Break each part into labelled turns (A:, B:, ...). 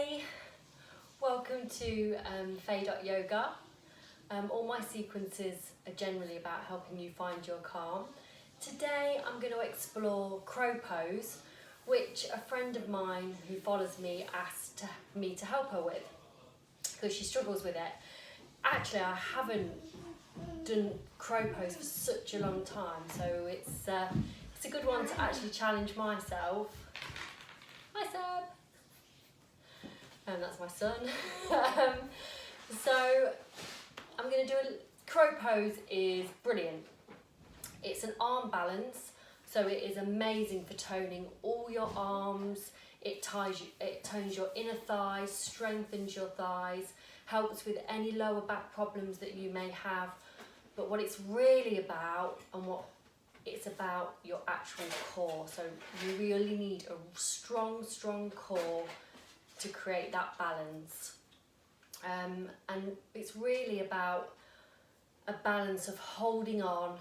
A: Hey, welcome to Faye.yoga. All my sequences are generally about helping you find your calm. Today I'm going to explore crow pose, which a friend of mine who follows me asked me to help her with because she struggles with it. Actually, I haven't done crow pose for such a long time, so it's a good one to actually challenge myself. Hi Seb! And that's my son. So I'm going to do a crow pose. Is brilliant. It's an arm balance, so it is amazing for toning all your arms. It tones your inner thighs, strengthens your thighs, helps with any lower back problems that you may have. But what it's really about, and what it's about, your actual core. So you really need a strong core to create that balance, and it's really about a balance of holding on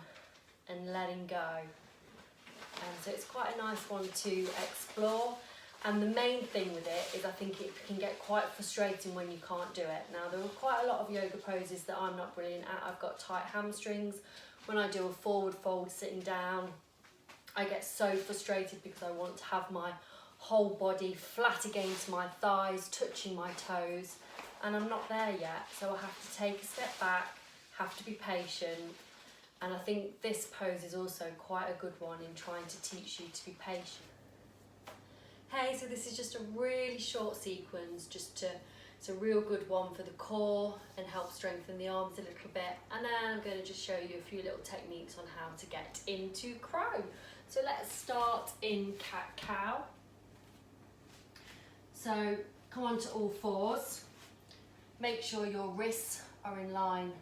A: and letting go, and so it's quite a nice one to explore. And the main thing with it is I think it can get quite frustrating when you can't do it. Now, there are quite a lot of yoga poses that I'm not brilliant at. I've got tight hamstrings. When I do a forward fold sitting down, I get so frustrated because I want to have my whole body flat against my thighs, touching my toes, and I'm not there yet. So I have to take a step back, have to be patient, and I think this pose is also quite a good one in trying to teach you to be patient. Hey, so this is just a really short sequence, it's a real good one for the core and help strengthen the arms a little bit, and then I'm going to just show you a few little techniques on how to get into crow. So let's start in cat-cow. So come on to all fours, make sure your wrists are in line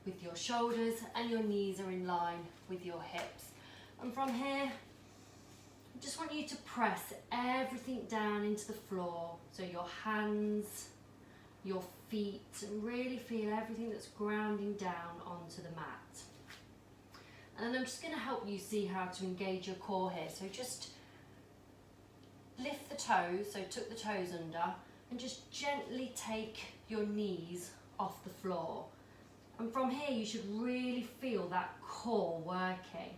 A: with your shoulders and your knees are in line with your hips. And from here, I just want you to press everything down into the floor. So your hands, your feet, and really feel everything that's grounding down onto the mat. And then I'm just going to help you see how to engage your core here. So just lift the toes, so tuck the toes under, and just gently take your knees off the floor. And from here you should really feel that core working.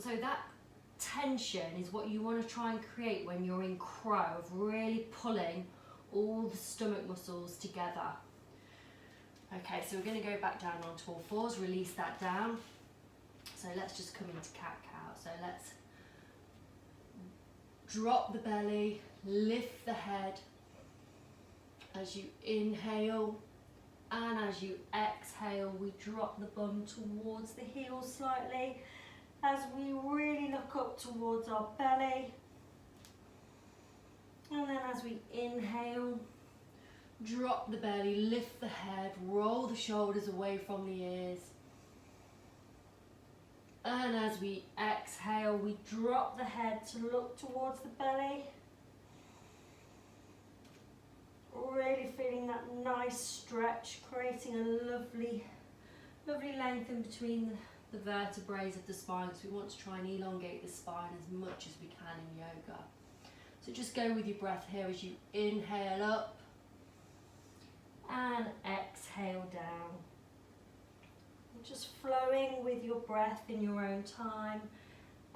A: So that tension is what you want to try and create when you're in crow, of really pulling all the stomach muscles together. Okay, so we're going to go back down onto all fours, release that down. So let's just come into cat-cow. So let's drop the belly, lift the head as you inhale, and as you exhale we drop the bum towards the heels slightly as we really look up towards our belly. And then as we inhale, drop the belly, lift the head, roll the shoulders away from the ears. And as we exhale, we drop the head to look towards the belly. Really feeling that nice stretch, creating a lovely length in between the vertebrae of the spine, because we want to try and elongate the spine as much as we can in yoga. So just go with your breath here as you inhale up and exhale down. Just flowing with your breath in your own time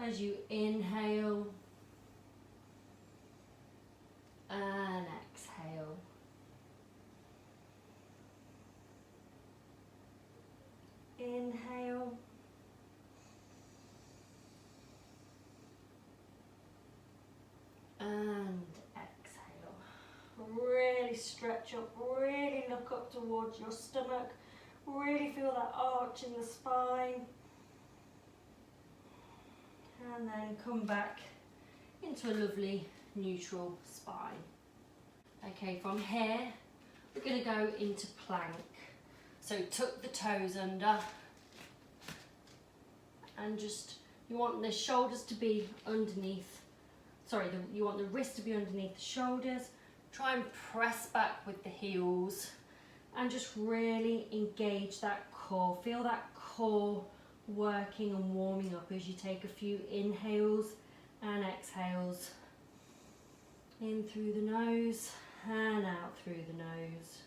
A: as you inhale and exhale. Inhale and exhale. Really stretch up, really look up towards your stomach. Really feel that arch in the spine. And then come back into a lovely neutral spine. Okay, from here we're going to go into plank. So tuck the toes under, and just, you want the shoulders to be underneath, you want the wrists to be underneath the shoulders. Try and press back with the heels and just really engage that core. Feel that core working and warming up as you take a few inhales and exhales In through the nose and out through the nose.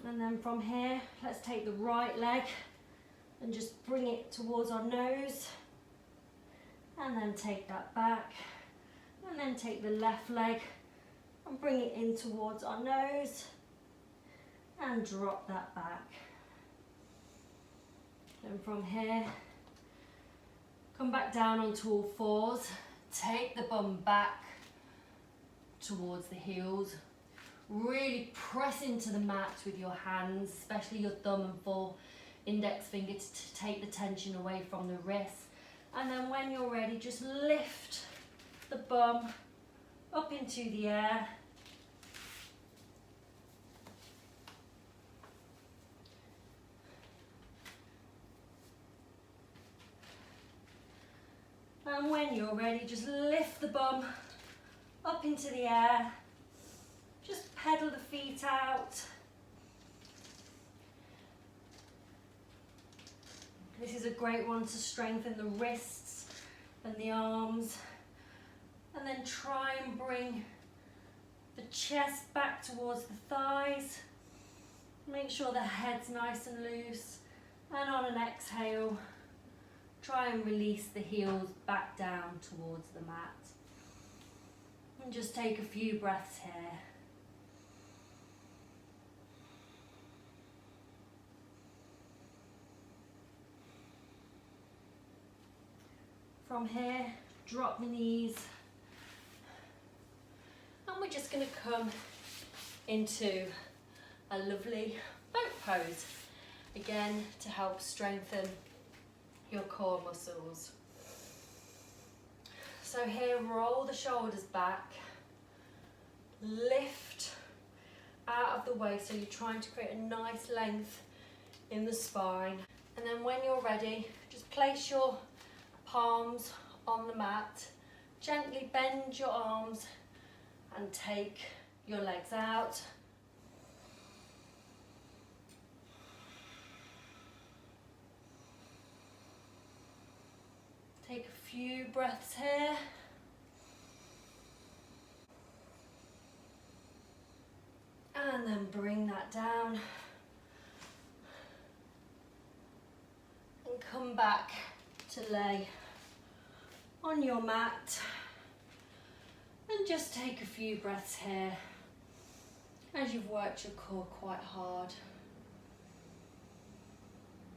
A: And then from here, let's take the right leg and just bring it towards our nose. And then take that back. And then take the left leg and bring it in towards our nose. And drop that back. Then from here, come back down onto all fours. Take the bum back towards the heels. Really press into the mat with your hands, especially your thumb and full index finger to take the tension away from the wrists. And then when you're ready, just lift the bum up into the air. And when you're ready, just lift the bum up into the air. Just pedal the feet out. This is a great one to strengthen the wrists and the arms. And then try and bring the chest back towards the thighs. Make sure the head's nice and loose. And on an exhale, try and release the heels back down towards the mat. And just take a few breaths here. From here, drop the knees. And we're just going to come into a lovely boat pose. Again, to help strengthen your core muscles. So here, roll the shoulders back. Lift out of the waist, so you're trying to create a nice length in the spine. And then when you're ready, just place your palms on the mat, gently bend your arms and take your legs out. Take a few breaths here. And then bring that down. And come back to lay on your mat. And just take a few breaths here as you've worked your core quite hard.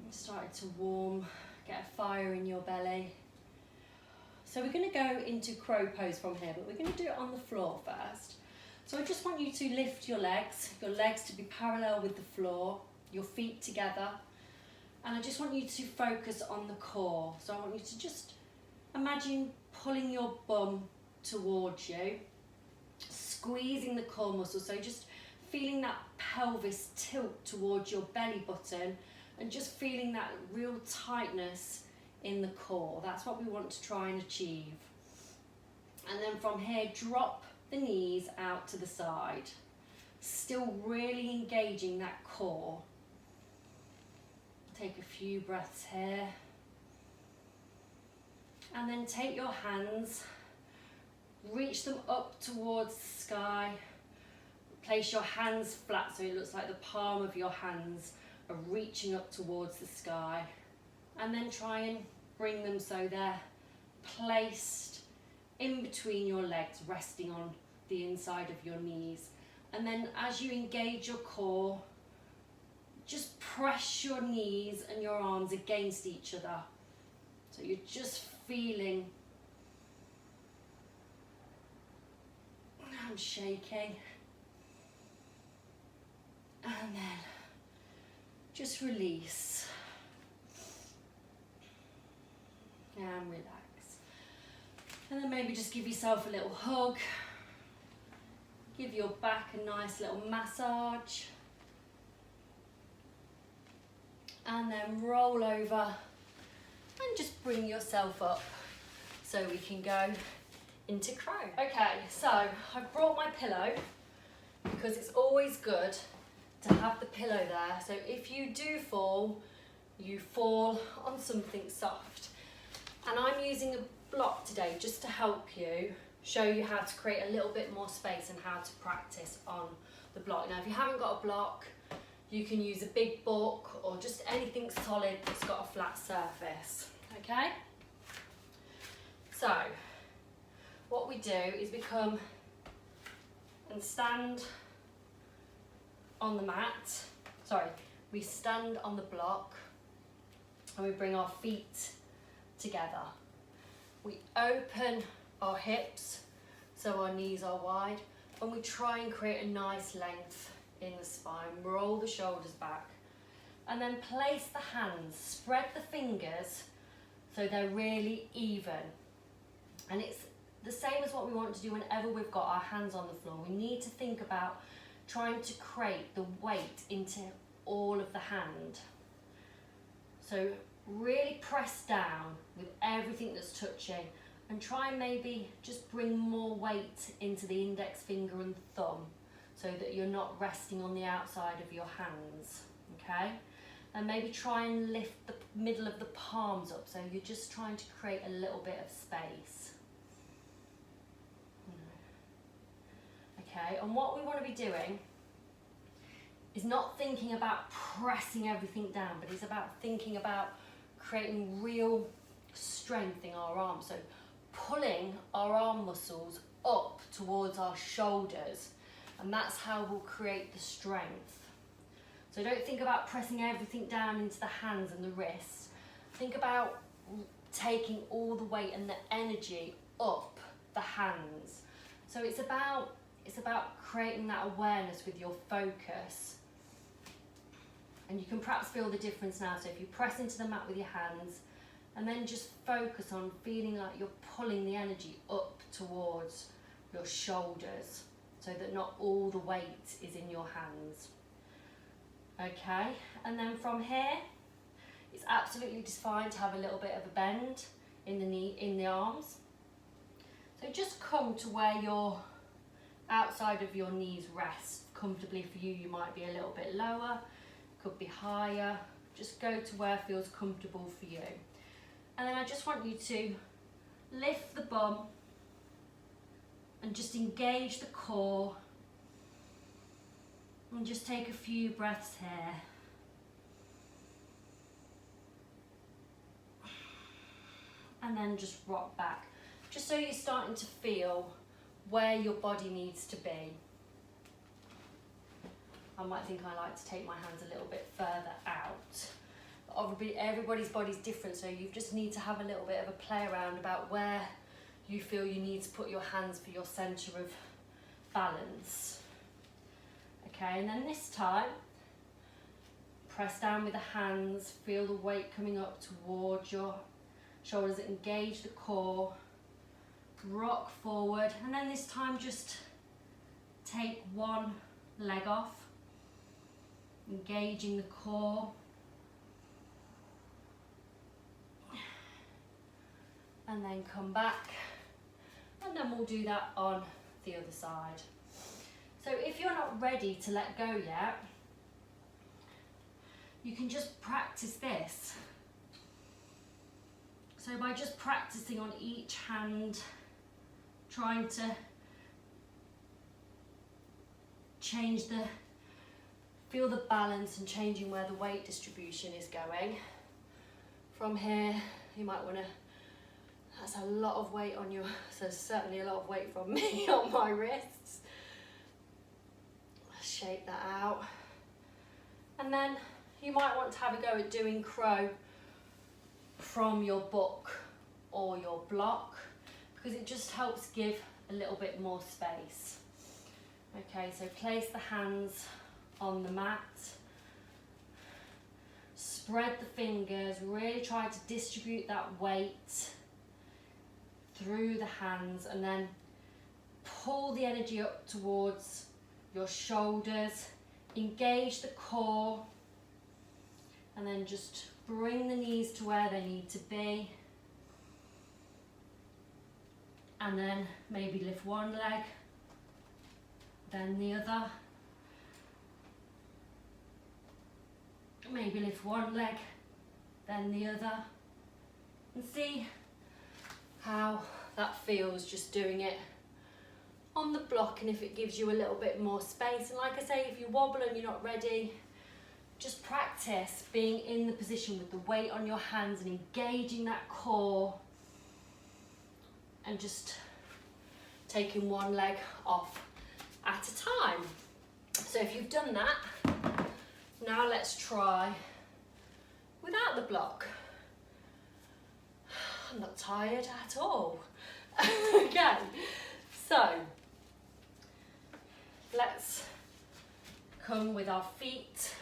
A: You started to warm, get a fire in your belly. So we're going to go into crow pose from here, but we're going to do it on the floor first. So I just want you to lift your legs to be parallel with the floor, your feet together. And I just want you to focus on the core. So I want you to just imagine pulling your bum towards you, squeezing the core muscle. So just feeling that pelvis tilt towards your belly button and just feeling that real tightness in the core. That's what we want to try and achieve. And then from here, drop the knees out to the side. Still really engaging that core. Take a few breaths here. And then take your hands, reach them up towards the sky. Place your hands flat so it looks like the palm of your hands are reaching up towards the sky. And then try and bring them so they're placed in between your legs, resting on the inside of your knees. And then as you engage your core, just press your knees and your arms against each other. So you're just feeling, I'm shaking. And then just release. And relax. And then maybe just give yourself a little hug. Give your back a nice little massage. And then roll over and just bring yourself up so we can go into crow. Okay, so I've brought my pillow because it's always good to have the pillow there. So if you do fall, you fall on something soft. And I'm using a block today just to help you, show you how to create a little bit more space and how to practice on the block. Now if you haven't got a block, you can use a big book or just anything solid that's got a flat surface, okay? So, what we do is we come and stand on the mat, we stand on the block and we bring our feet together. We open our hips so our knees are wide and we try and create a nice length in the spine. Roll the shoulders back and then place the hands, spread the fingers so they're really even. And it's the same as what we want to do whenever we've got our hands on the floor. We need to think about trying to create the weight into all of the hand. So really press down with everything that's touching and try and maybe just bring more weight into the index finger and thumb so that you're not resting on the outside of your hands, okay? And maybe try and lift the middle of the palms up so you're just trying to create a little bit of space. Okay, and what we want to be doing is not thinking about pressing everything down, but it's about thinking about creating real strength in our arms. So pulling our arm muscles up towards our shoulders, and that's how we'll create the strength. So don't think about pressing everything down into the hands and the wrists. Think about taking all the weight and the energy up the hands. So it's about creating that awareness with your focus. And you can perhaps feel the difference now. So if you press into the mat with your hands and then just focus on feeling like you're pulling the energy up towards your shoulders so that not all the weight is in your hands. Okay, and then from here, it's absolutely just fine to have a little bit of a bend in the knee, in the arms. So just come to where your outside of your knees rest comfortably. For you, you might be a little bit lower, could be higher. Just go to where feels comfortable for you. And then I just want you to lift the bum and just engage the core. And just take a few breaths here. And then just rock back. Just so you're starting to feel where your body needs to be. I might think I like to take my hands a little bit further out. Obviously, everybody's body's different, so you just need to have a little bit of a play around about where you feel you need to put your hands for your centre of balance. Okay, and then this time, press down with the hands, feel the weight coming up towards your shoulders, engage the core, rock forward, and then this time just take one leg off, engaging the core, and then come back, and then we'll do that on the other side. So if you're not ready to let go yet, you can just practice this. So by just practicing on each hand, trying to feel the balance and changing where the weight distribution is going. From here, you might want to, that's a lot of weight on your, so certainly a lot of weight from me on my wrists. Shake that out. And then you might want to have a go at doing crow from your book or your block, because it just helps give a little bit more space. Okay, so place the hands on the mat, spread the fingers, really try to distribute that weight through the hands, and then pull the energy up towards your shoulders, engage the core, and then just bring the knees to where they need to be. And then maybe lift one leg, then the other. Maybe lift one leg, then the other, and see how that feels just doing it on the block, and if it gives you a little bit more space. And like I say, if you wobble and you're not ready, just practice being in the position with the weight on your hands and engaging that core, and just taking one leg off at a time. So if you've done that, now let's try without the block. I'm not tired at all. Okay, so let's come with our feet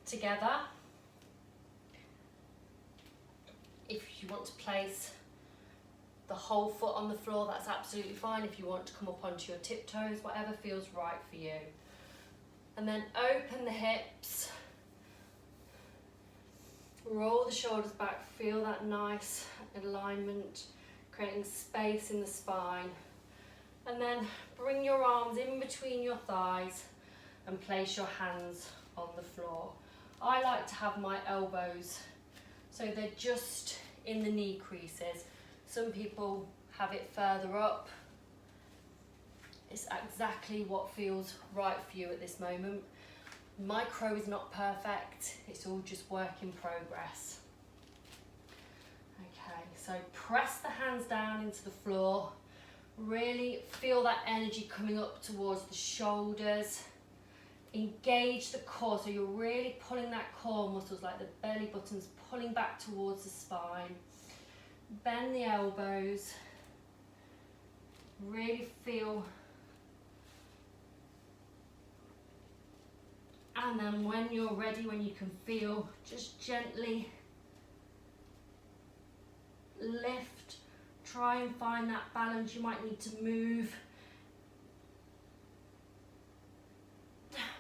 A: together. If you want to place the whole foot on the floor, that's absolutely fine. If you want to come up onto your tiptoes, whatever feels right for you. And then open the hips, roll the shoulders back, feel that nice alignment, creating space in the spine. And then bring your arms in between your thighs and place your hands on the floor. I like to have my elbows so they're just in the knee creases. Some people have it further up. It's exactly what feels right for you at this moment. My crow is not perfect, it's all just work in progress. Okay, so press the hands down into the floor. Really feel that energy coming up towards the shoulders. Engage the core, so you're really pulling that core muscles, like the belly buttons pulling back towards the spine. Bend the elbows. Really feel. And then when you're ready, when you can feel, just gently lift. Try and find that balance. You might need to move.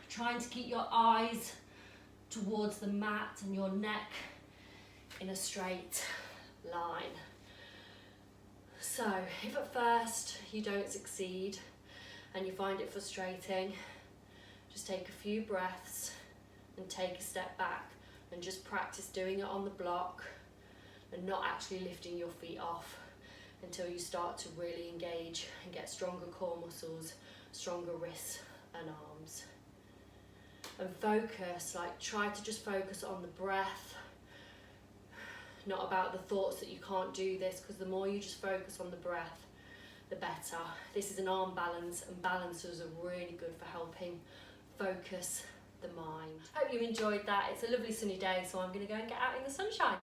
A: Trying to keep your eyes towards the mat and your neck in a straight line. So if at first you don't succeed and you find it frustrating, just take a few breaths and take a step back and just practice doing it on the block and not actually lifting your feet off until you start to really engage and get stronger core muscles, stronger wrists and arms. And focus, like try to just focus on the breath, not about the thoughts that you can't do this, because the more you just focus on the breath, the better. This is an arm balance, and balancers are really good for helping focus the mind. Hope you enjoyed that. It's a lovely sunny day, so I'm going to go and get out in the sunshine.